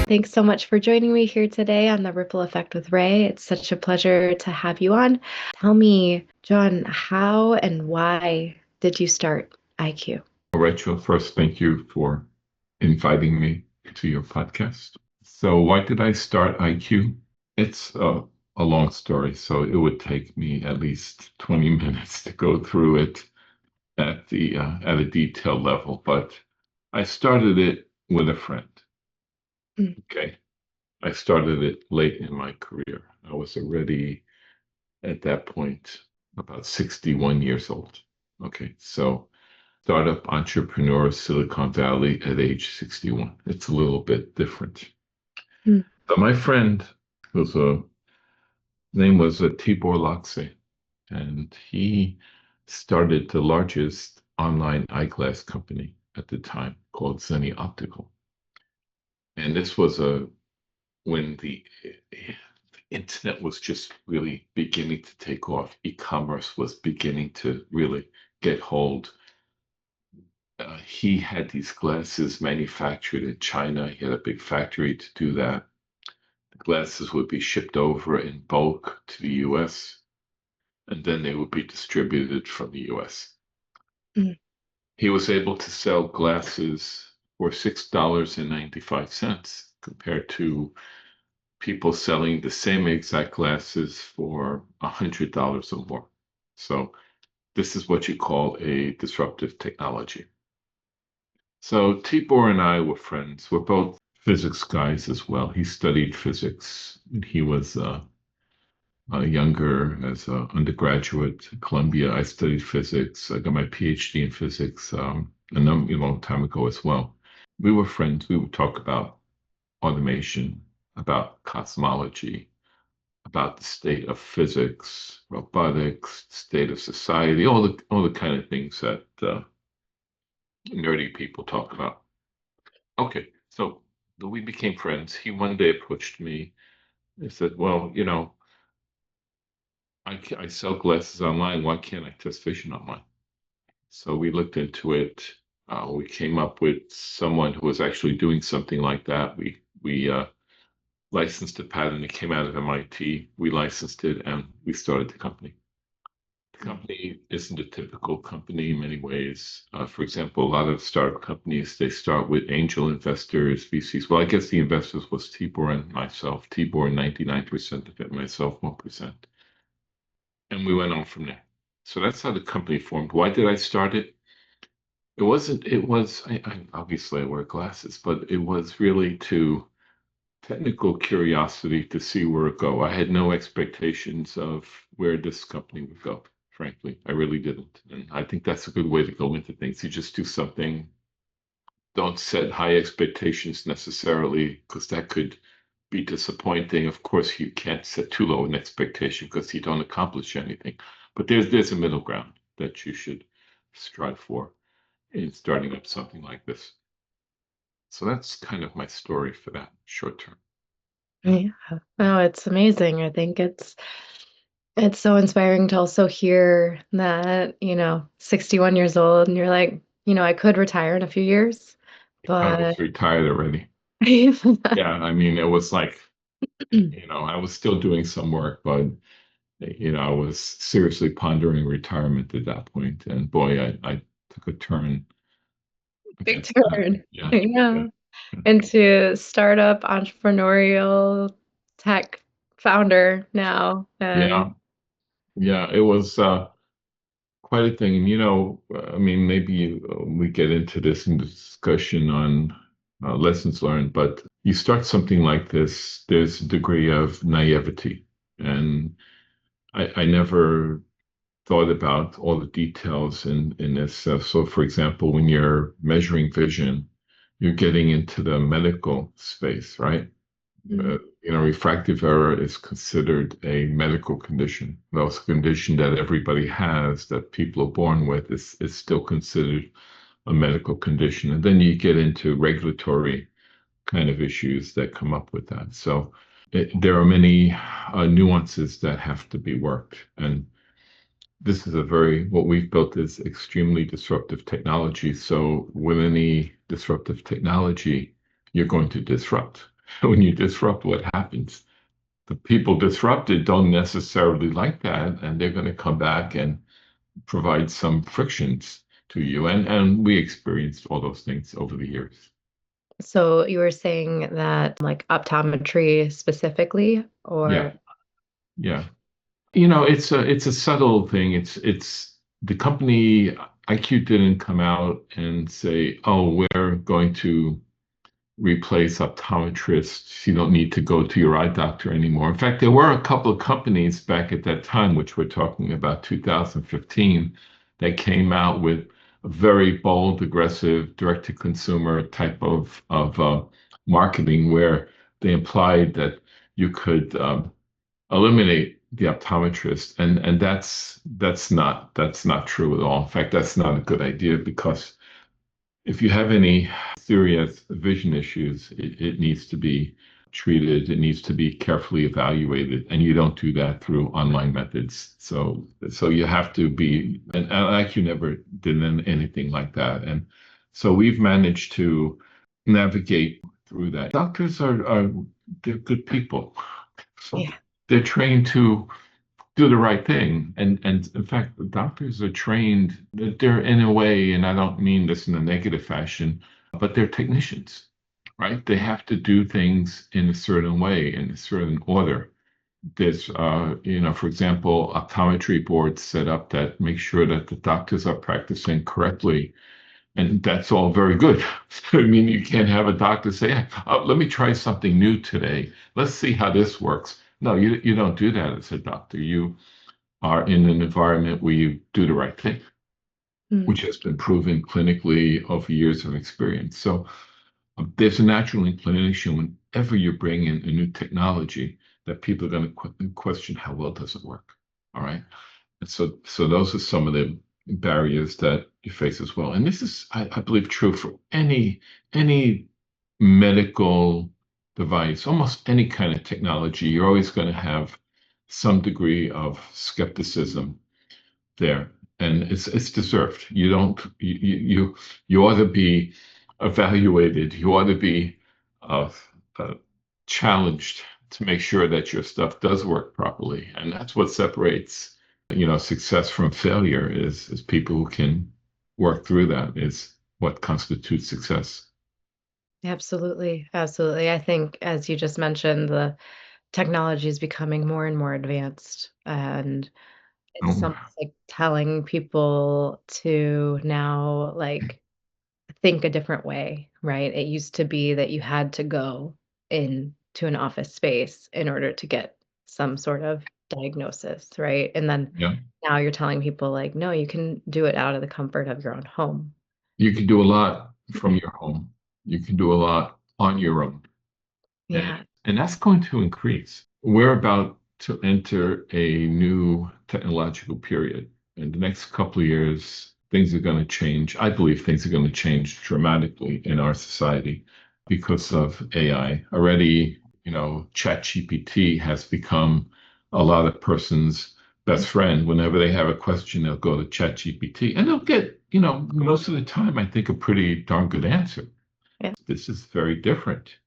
Thanks so much for joining me here today on the Ripple Effect with Ray. It's such a pleasure to have you on. Tell me, John, how and why did you start EyeQue? Rachel, first, thank you for inviting me to your podcast. So, why did I start EyeQue? It's a long story, so it would take me at least 20 minutes to go through it at a detailed level. But I started it with a friend. Mm. Okay, I started it late in my career. I was already at that point about 61 years old. Okay, so startup entrepreneur, Silicon Valley at age 61. It's a little bit different. Mm. So my friend was a name was Tibor Lakse, and he started the largest online eyeglass company at the time called Zenni Optical. And this was when the internet was just really beginning to take off. E-commerce was beginning to really get hold. He had these glasses manufactured in China. He had a big factory to do that. The glasses would be shipped over in bulk to the US, and then they would be distributed from the US. Mm. He was able to sell glasses for $6.95 compared to people selling the same exact glasses for $100 or more. So this is what you call a disruptive technology. So Tibor and I were friends. We're both physics guys as well. He studied physics when he was younger as an undergraduate at Columbia. I studied physics. I got my PhD in physics a long time ago as well. We were friends. We would talk about automation, about cosmology, about the state of physics, robotics, state of society, all the kind of things that nerdy people talk about. Okay, so we became friends. He one day approached me and said, "Well, I sell glasses online. Why can't I test vision online?" So we looked into it. We came up with someone who was actually doing something like that. We licensed a patent. It came out of MIT. We licensed it and we started the company. The company isn't a typical company in many ways. For example, a lot of startup companies, they start with angel investors, VCs. Well, I guess the investors was Tibor and myself. Tibor, 99% of it, myself, 1%. And we went on from there. So that's how the company formed. Why did I start it? Obviously I wear glasses, but it was really to technical curiosity to see where it go. I had no expectations of where this company would go, frankly. I really didn't. And I think that's a good way to go into things. You just do something, don't set high expectations necessarily, because that could be disappointing. Of course, you can't set too low an expectation because you don't accomplish anything. But there's a middle ground that you should strive for in starting up something like this. So that's kind of my story for that short term. Yeah. Oh, it's amazing. I think it's so inspiring to also hear that, 61 years old and you're like, I could retire in a few years, I but was retired already. Yeah, I mean, it was like, I was still doing some work, but, I was seriously pondering retirement at that point. And boy, I took a turn big against that. turn. Yeah, yeah, Yeah. Into startup entrepreneurial tech founder now. yeah, And yeah. It was quite a thing. And, I mean, maybe we get into this in the discussion on lessons learned, but you start something like this, there's a degree of naivety. And I never thought about all the details in this. So, for example, when you're measuring vision, you're getting into the medical space, right? mm, Refractive error is considered a medical condition. Well, it's a condition that everybody has, that people are born with. It's still considered a medical condition. And then you get into regulatory kind of issues that come up with that. So there are many nuances that have to be worked. And this is what we've built is extremely disruptive technology. So with any disruptive technology, you're going to disrupt. When you disrupt, what happens? The people disrupted don't necessarily like that, and they're going to come back and provide some frictions to you. And we experienced all those things over the years. So you were saying that like optometry specifically, Yeah, or yeah. It's a subtle thing. It's the company IQ didn't come out and say, "Oh, we're going to replace optometrists. You don't need to go to your eye doctor anymore." In fact, there were a couple of companies back at that time, which we're talking about 2015, that came out with a very bold, aggressive, direct-to-consumer type of marketing where they implied that you could eliminate the optometrist, and that's not true at all. In fact, that's not a good idea because if you have any serious vision issues, it needs to be treated. It needs to be carefully evaluated, and you don't do that through online methods. So you have to be, and IQ never did anything like that. And so we've managed to navigate through that. Doctors are they're good people. So yeah. they're trained to do the right thing. And in fact, the doctors are trained, they're in a way, and I don't mean this in a negative fashion, but they're technicians, right? They have to do things in a certain way, in a certain order. There's, for example, optometry boards set up that make sure that the doctors are practicing correctly. And that's all very good. I mean, you can't have a doctor say, let me try something new today. Let's see how this works. No, you don't do that as a doctor. You are in an environment where you do the right thing, Mm. which has been proven clinically over years of experience. So there's a natural inclination whenever you bring in a new technology that people are going to question how well does it work. All right. And so those are some of the barriers that you face as well. And this is, I believe, true for any medical device, almost any kind of technology. You're always going to have some degree of skepticism there, and it's deserved. You don't you ought to be evaluated. You ought to be uh, uh, challenged to make sure that your stuff does work properly, and that's what separates success from failure is people who can work through that is what constitutes success. Absolutely. Absolutely. I think, as you just mentioned, the technology is becoming more and more advanced. And it's Oh, almost like telling people to now, like, think a different way, right? It used to be that you had to go into an office space in order to get some sort of diagnosis, right? And then yeah. now you're telling people, like, no, you can do it out of the comfort of your own home. You can do a lot from your home. You can do a lot on your own. And, Yeah. and that's going to increase. We're about to enter a new technological period. In the next couple of years, things are going to change. I believe things are going to change dramatically in our society because of AI. Already, ChatGPT has become a lot of persons' best friend. Whenever they have a question, they'll go to ChatGPT and they'll get, most of the time, I think, a pretty darn good answer. Yeah. This is very different.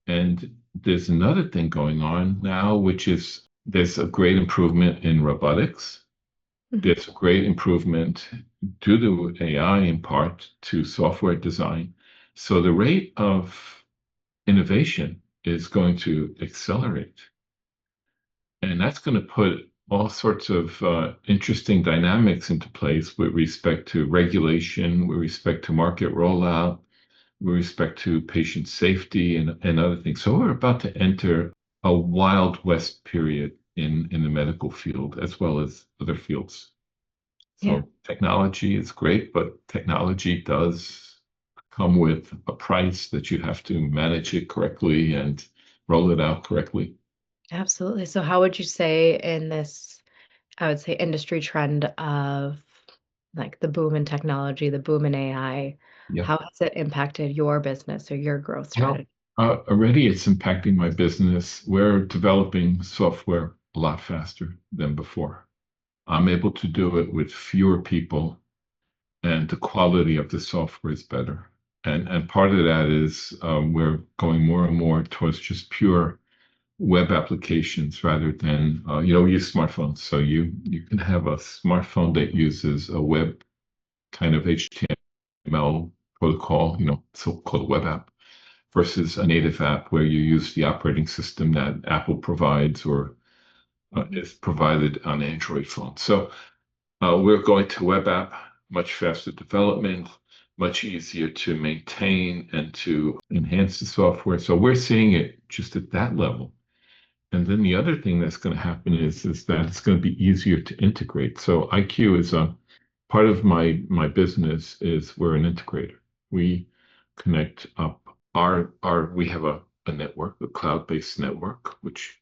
And there's another thing going on now, which is there's a great improvement in robotics. Mhm. There's a great improvement due to AI in part to software design. So the rate of innovation is going to accelerate. And that's going to put all sorts of interesting dynamics into place with respect to regulation, with respect to market rollout, with respect to patient safety and other things. So we're about to enter a Wild West period in the medical field as well as other fields. Yeah. So technology is great, but technology does come with a price that you have to manage it correctly and roll it out correctly. Absolutely. So how would you say in this, I would say, industry trend of like the boom in technology, the boom in AI, Yeah. how has it impacted your business or your growth Well, strategy? already it's impacting my business. We're developing software a lot faster than before. I'm able to do it with fewer people, and the quality of the software is better. And part of that is we're going more and more towards just pure web applications rather than we use smartphones. So you can have a smartphone that uses a web kind of HTML protocol, so-called web app, versus a native app where you use the operating system that Apple provides or Mhm. is provided on Android phone. So we're going to web app, much faster development, much easier to maintain and to enhance the software. So we're seeing it just at that level. And then the other thing that's going to happen is that it's going to be easier to integrate. So IQ is a part of my business is we're an integrator. We connect up our we have a network, a cloud-based network, which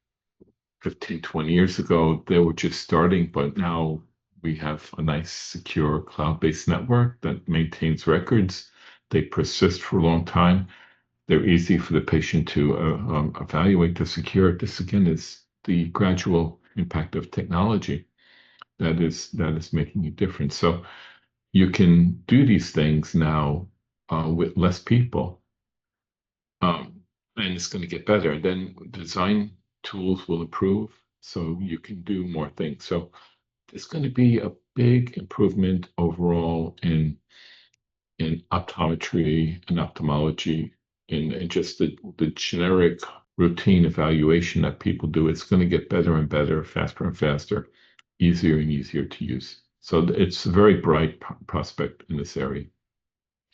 15, 20 years ago they were just starting, but now we have a nice secure cloud-based network that maintains records. They persist for a long time. They're easy for the patient to evaluate to secure. This again is the gradual impact of technology that is making a difference. So you can do these things now with less people, and it's going to get better. And then design tools will improve, so you can do more things. So there's going to be a big improvement overall in optometry and ophthalmology in just the generic routine evaluation that people do. It's going to get better and better, faster and faster, easier and easier to use. So it's a very bright prospect in this area.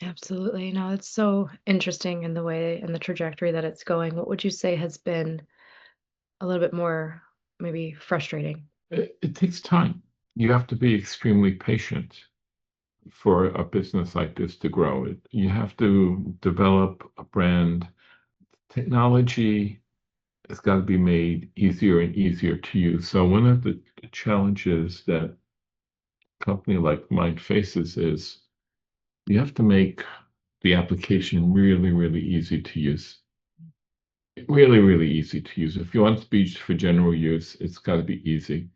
Absolutely. No, it's so interesting in the way and the trajectory that it's going. What would you say has been a little bit more maybe frustrating? It takes time. You have to be extremely patient for a business like this to grow. You have to develop a brand. Technology has got to be made easier and easier to use. So one of the challenges that a company like mine faces is you have to make the application really, really easy to use. Really, really easy to use. If you want it to be for general use, it's got to be easy.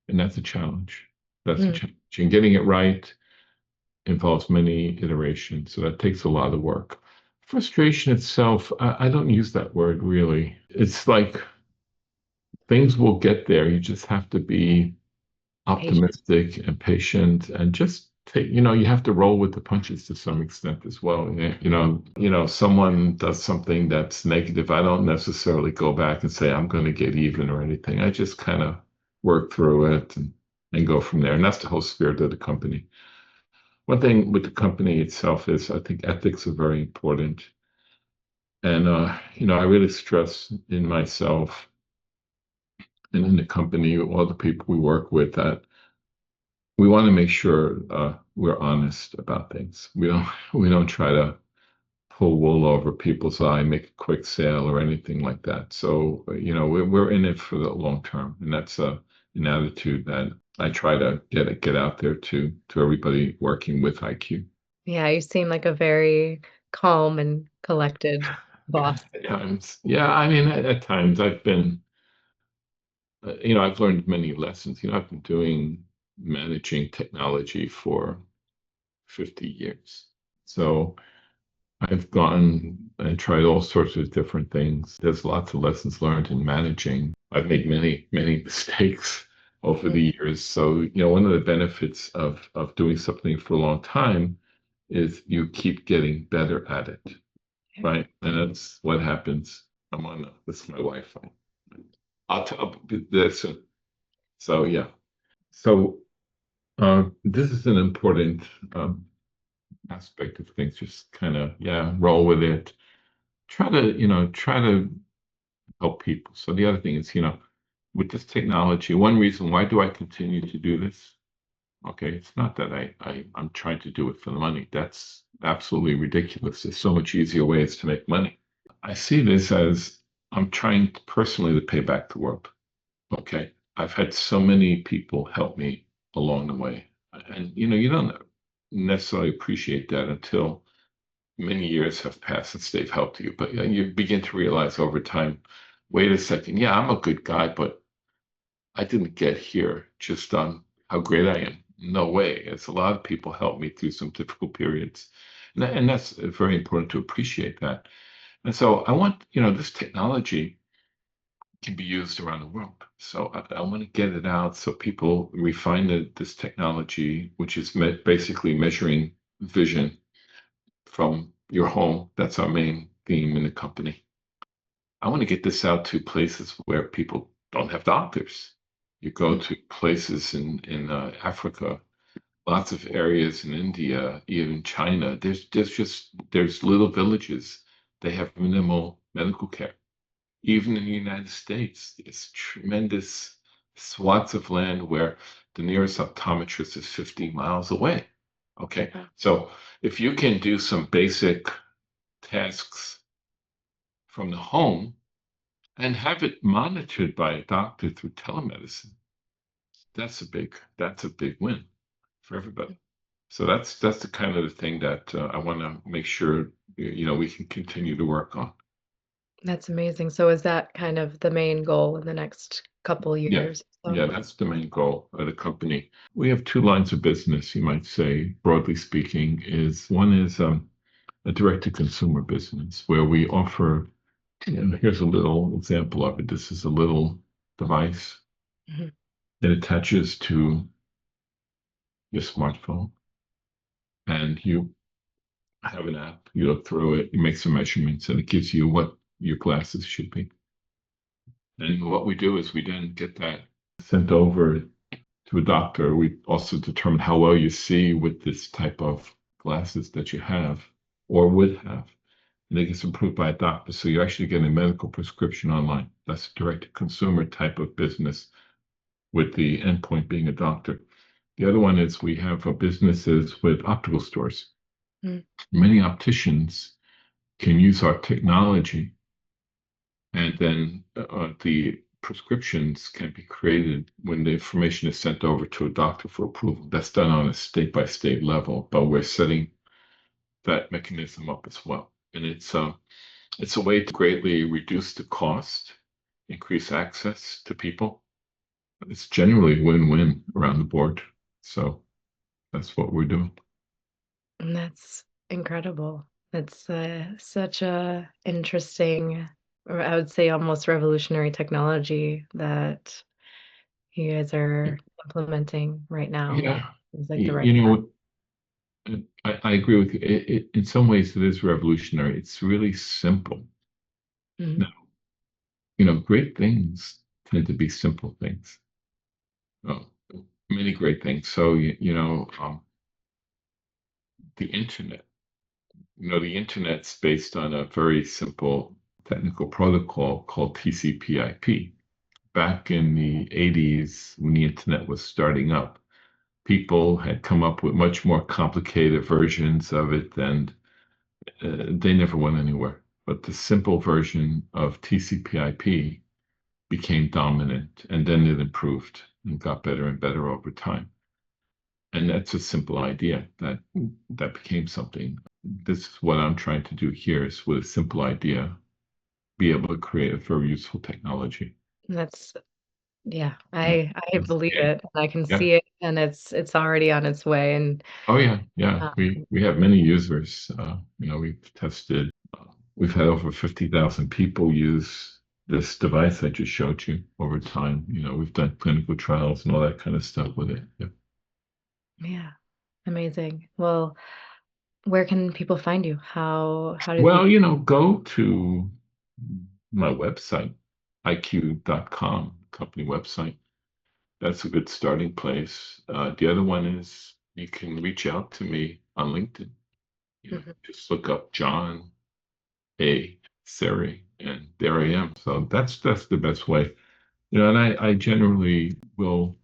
And that's a challenge. That's a Mm, challenge. And getting it right involves many iterations. So that takes a lot of work. Frustration itself, I don't use that word really. It's like things will get there. You just have to be patient. optimistic and patient and just take, you have to roll with the punches to some extent as well. Someone does something that's negative. I don't necessarily go back and say, I'm going to get even or anything. I just kind of work through it and go from there. And that's the whole spirit of the company. One thing with the company itself is I think ethics are very important. And, I really stress in myself and in the company, all the people we work with, that we want to make sure we're honest about things. We don't try to pull wool over people's eye, make a quick sale or anything like that. So we're in it for the long term, and that's an attitude that I try to get out there to everybody working with IQ. Yeah, you seem like a very calm and collected boss. At times, yeah, I mean, at times I've learned many lessons. I've been doing managing technology for 50 years. So I've gone and tried all sorts of different things. There's lots of lessons learned in managing. I've made many, many mistakes over Mm, the years. So, one of the benefits of doing something for a long time is you keep getting better at it, yeah. right? And that's what happens. This is my Wi-Fi. I'll tell this. So, yeah. So, this is an important aspect of things. Just kind of, yeah, roll with it. Try to help people. So the other thing is, with this technology, one reason why do I continue to do this? Okay, it's not that I'm trying to do it for the money. That's absolutely ridiculous. There's so much easier ways to make money. I see this as I'm trying personally to pay back the world. Okay. I've had so many people help me along the way. And you don't necessarily appreciate that until many years have passed since they've helped you. But you begin to realize over time, wait a second, yeah, I'm a good guy, but I didn't get here just on how great I am. No way. It's a lot of people helped me through some difficult periods. And that's very important to appreciate that. And so I want, this technology can be used around the world. So I want to get it out so people refine this technology, which is basically measuring vision from your home. That's our main theme in the company. I want to get this out to places where people don't have doctors. You go to places in Africa, lots of areas in India, even China. There's little villages. They have minimal medical care. Even in the United States, there's tremendous swaths of land where the nearest optometrist is 50 miles away. Okay, Wow. so if you can do some basic tasks from the home and have it monitored by a doctor through telemedicine, that's a big win for everybody. So that's the kind of the thing that I want to make sure we can continue to work on. That's amazing. So is that kind of the main goal in the next couple Yeah, years? So, yeah, that's the main goal of the company. We have two lines of business, you might say, broadly speaking, is one is a direct-to-consumer business where we offer, here's a little example of it. This is a little device mhm. that attaches to your smartphone, and you have an app, you look through it, you make some measurements, and it gives you what your glasses should be. And what we do is we then get that sent over to a doctor. We also determine how well you see with this type of glasses that you have or would have. And it gets approved by a doctor. So you're actually getting a medical prescription online. That's a direct to consumer type of business with the endpoint being a doctor. The other one is we have businesses with optical stores. Mm. Many opticians can use our technology, and then the prescriptions can be created when the information is sent over to a doctor for approval. That's done on a state by state level, but we're setting that mechanism up as well. And it's a way to greatly reduce the cost, increase access to people. It's generally win-win around the board. So that's what we're doing. And that's incredible. It's such a interesting, or I would say almost revolutionary technology that you guys are implementing right now. Yeah, It's like the you, right you time. know, I agree with you. In some ways, it is revolutionary. It's really simple. Mhm. Great things tend to be simple things. Oh, many great things. So, the internet, the internet's based on a very simple technical protocol called TCP/IP. Back in the 80s, when the internet was starting up, people had come up with much more complicated versions of it, and they never went anywhere. But the simple version of TCP/IP became dominant, and then it improved and got better and better over time. And that's a simple idea that became something. This is what I'm trying to do here is with a simple idea, be able to create a very useful technology. And that's yeah, Yeah. I believe Yeah. it. And I can Yeah. see it, and it's already on its way. And Oh yeah. Yeah. uh, We have many users. We've tested. We've had over 50,000 people use this device I just showed you over time. We've done clinical trials and all that kind of stuff with it. Yeah. yeah, amazing. Well, where can people find you? How do Well, people? go to my website, iq.com, company website. That's a good starting place. The other one is you can reach out to me on LinkedIn. Mhm. Just look up John A. Serri, and there I am. So that's the best way. And I generally will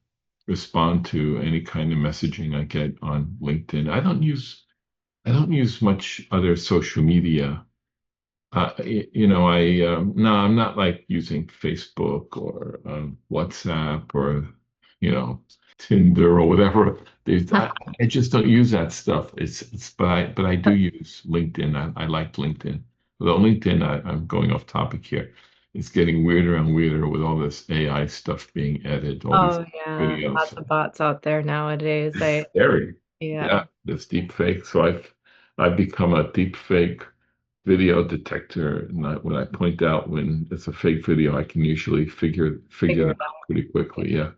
respond to any kind of messaging I get on LinkedIn. I don't use much other social media. No, I'm not like using Facebook or WhatsApp or you know Tinder or whatever. I just don't use that stuff. But I do use LinkedIn. I like LinkedIn. Although LinkedIn, I'm going off topic here. It's getting weirder and weirder with all this AI stuff being added, all these Oh yeah, videos. lots of bots out there nowadays. It's scary. Yeah. Yeah, this deep fake. So I've I've become a deep fake video detector, and when I point out when it's a fake video, I can usually figure Figure that it out pretty out. quickly. Yeah.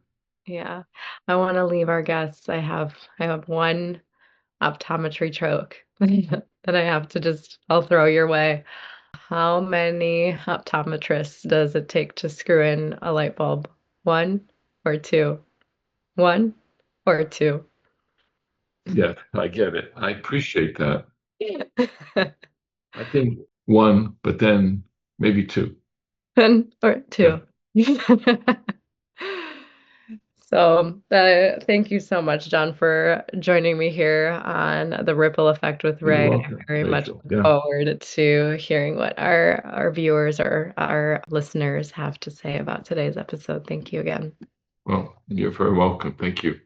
Yeah. I want to leave our guests. I have one optometry joke that I have to just I'll throw your way. How many optometrists does it take to screw in a light bulb? One or two? One or two? Yeah, I get it. I appreciate that. I think one, but then maybe two. One or Yeah. two. So, thank you so much, John, for joining me here on the Ripple Effect with You're Ray. I welcome, very much Rachel. look Yeah. forward to hearing what our viewers or our listeners have to say about today's episode. Thank you again. Well, you're very welcome. Thank you.